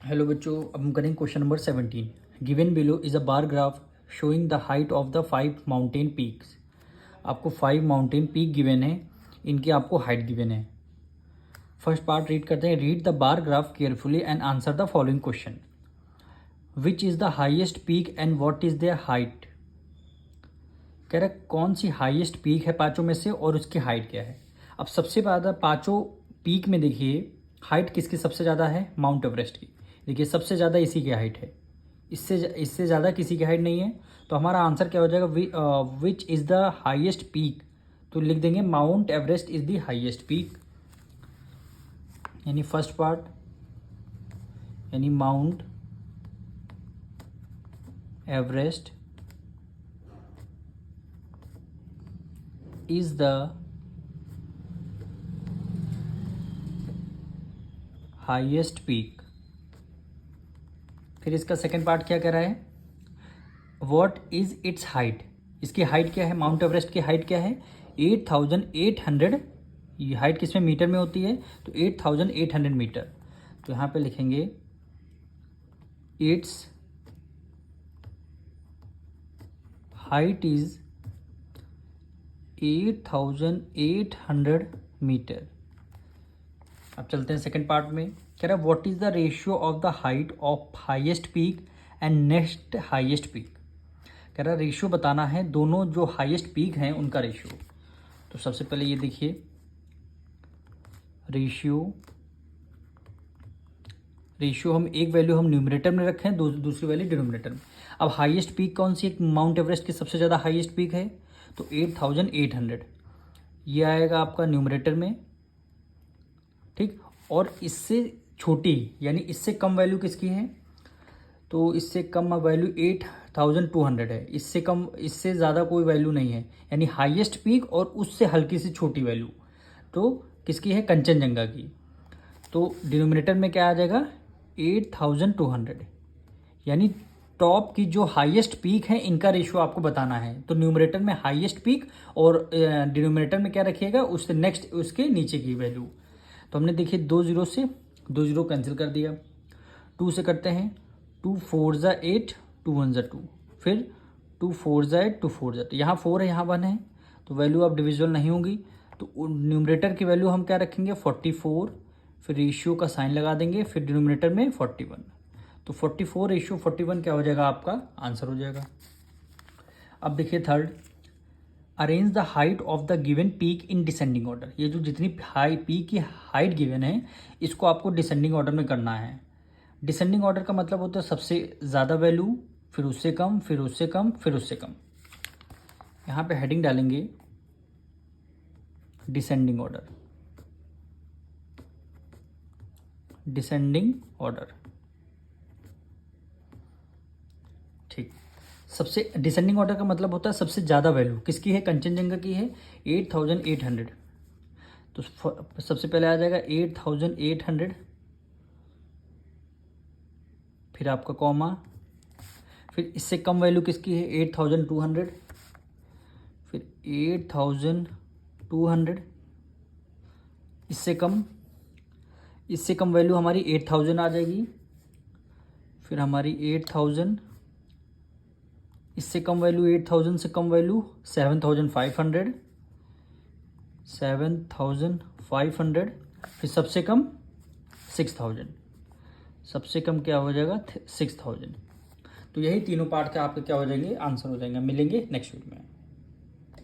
Hello बच्चों, अब हम करेंगे question number 17। Given below is a bar graph showing the height of the 5 mountain peaks. आपको 5 mountain peak given है, इनकी आपको हाइट गिवन है। फर्स्ट पार्ट रीड करते हैं। Read the bar graph carefully and answer the following question. Which is the highest peak and what is their height. कह रहा कौन सी हाईएस्ट पीक है पाँचों में से और उसकी हाइट क्या है। अब सबसे ज़्यादा पाँचों पीक में देखिए हाइट किसकी सबसे ज़्यादा है, माउंट एवरेस्ट की। देखिए सबसे ज़्यादा इसी की हाइट है, इससे ज़्यादा किसी की हाइट नहीं है। तो हमारा आंसर क्या हो जाएगा, which is the highest peak. तो लिख देंगे mount Everest is the highest peak, यानी फर्स्ट पार्ट, यानी mount Everest is the highest peak। फिर इसका सेकेंड पार्ट क्या कह रहा है, व्हाट इज इट्स हाइट। इसकी हाइट क्या है, माउंट एवरेस्ट की हाइट क्या है, 8800। ये हाइट किस में, मीटर में होती है, तो 8800 मीटर। तो यहाँ पे लिखेंगे इट्स हाइट इज 8800 मीटर। अब चलते हैं सेकंड पार्ट में। कह रहा है what is the ratio of the height of highest peak and next highest peak. कह रहा है रेशियो बताना है, दोनों जो हाईएस्ट पीक हैं उनका रेशियो। तो सबसे पहले ये देखिए, रेशियो हम एक वैल्यू हम न्यूमरेटर में रखें, दूसरी वैल्यू डिनोमिनेटर में। अब हाईएस्ट पीक कौन सी, माउंट एवरेस्ट की सबसे ज़्यादा हाईएस्ट पीक है, तो 8800 ये आएगा आपका न्यूमरेटर में, ठीक। और इससे छोटी यानी इससे कम वैल्यू किसकी है, तो इससे कम वैल्यू 8200 है। इससे कम, इससे ज़्यादा कोई वैल्यू नहीं है, यानी हाईएस्ट पीक और उससे हल्की सी छोटी वैल्यू तो किसकी है, कंचनजंगा की। तो डिनोमिनेटर में क्या आ जाएगा, 8200, यानी टॉप की जो हाईएस्ट पीक है इनका रेशियो आपको बताना है। तो न्यूमरेटर में हाईएस्ट पीक और डिनोमिनेटर में क्या रखिएगा, उससे नेक्स्ट उसके नीचे की वैल्यू। तो हमने देखिए 2 से 2 कैंसिल कर दिया, 2 से करते हैं, 2 4 ज़ा 8, 2 1 ज़ा 2, फिर 2 4 ज़ा 8, 2 4 ज़ा 8, यहाँ 4 है यहाँ 1 है, तो वैल्यू अब डिविजिबल नहीं होगी। तो न्यूमरेटर की वैल्यू हम क्या रखेंगे, 44, फिर रेशियो का साइन लगा देंगे, फिर डिनोमिनेटर में 41। तो 44 रेशियो 41 क्या हो जाएगा, आपका आंसर हो जाएगा। अब देखिए third, arrange the height of the given peak in descending order. ये जो जितनी हाई पीक की हाइट गिवन है इसको आपको डिसेंडिंग ऑर्डर में करना है। डिसेंडिंग ऑर्डर का मतलब होता है सबसे ज़्यादा वैल्यू, फिर उससे कम, फिर उससे कम, फिर उससे कम। यहाँ पे हेडिंग डालेंगे डिसेंडिंग ऑर्डर, डिसेंडिंग ऑर्डर, ठीक। सबसे डिसेंडिंग ऑर्डर का मतलब होता है सबसे ज़्यादा वैल्यू किसकी है, कंचनजंगा की है 8800। तो सबसे पहले आ जाएगा 8800, फिर आपका कॉमा, फिर इससे कम वैल्यू किसकी है 8200, फिर 8200, इससे कम वैल्यू हमारी 8000 आ जाएगी, फिर हमारी 8000, इससे कम वैल्यू 8000 से कम वैल्यू 7500, 7500, फिर सबसे कम 6000, सबसे कम क्या हो जाएगा 6000। तो यही तीनों पार्ट के आपके क्या हो जाएंगे, आंसर हो जाएंगे। मिलेंगे नेक्स्ट वीडियो में।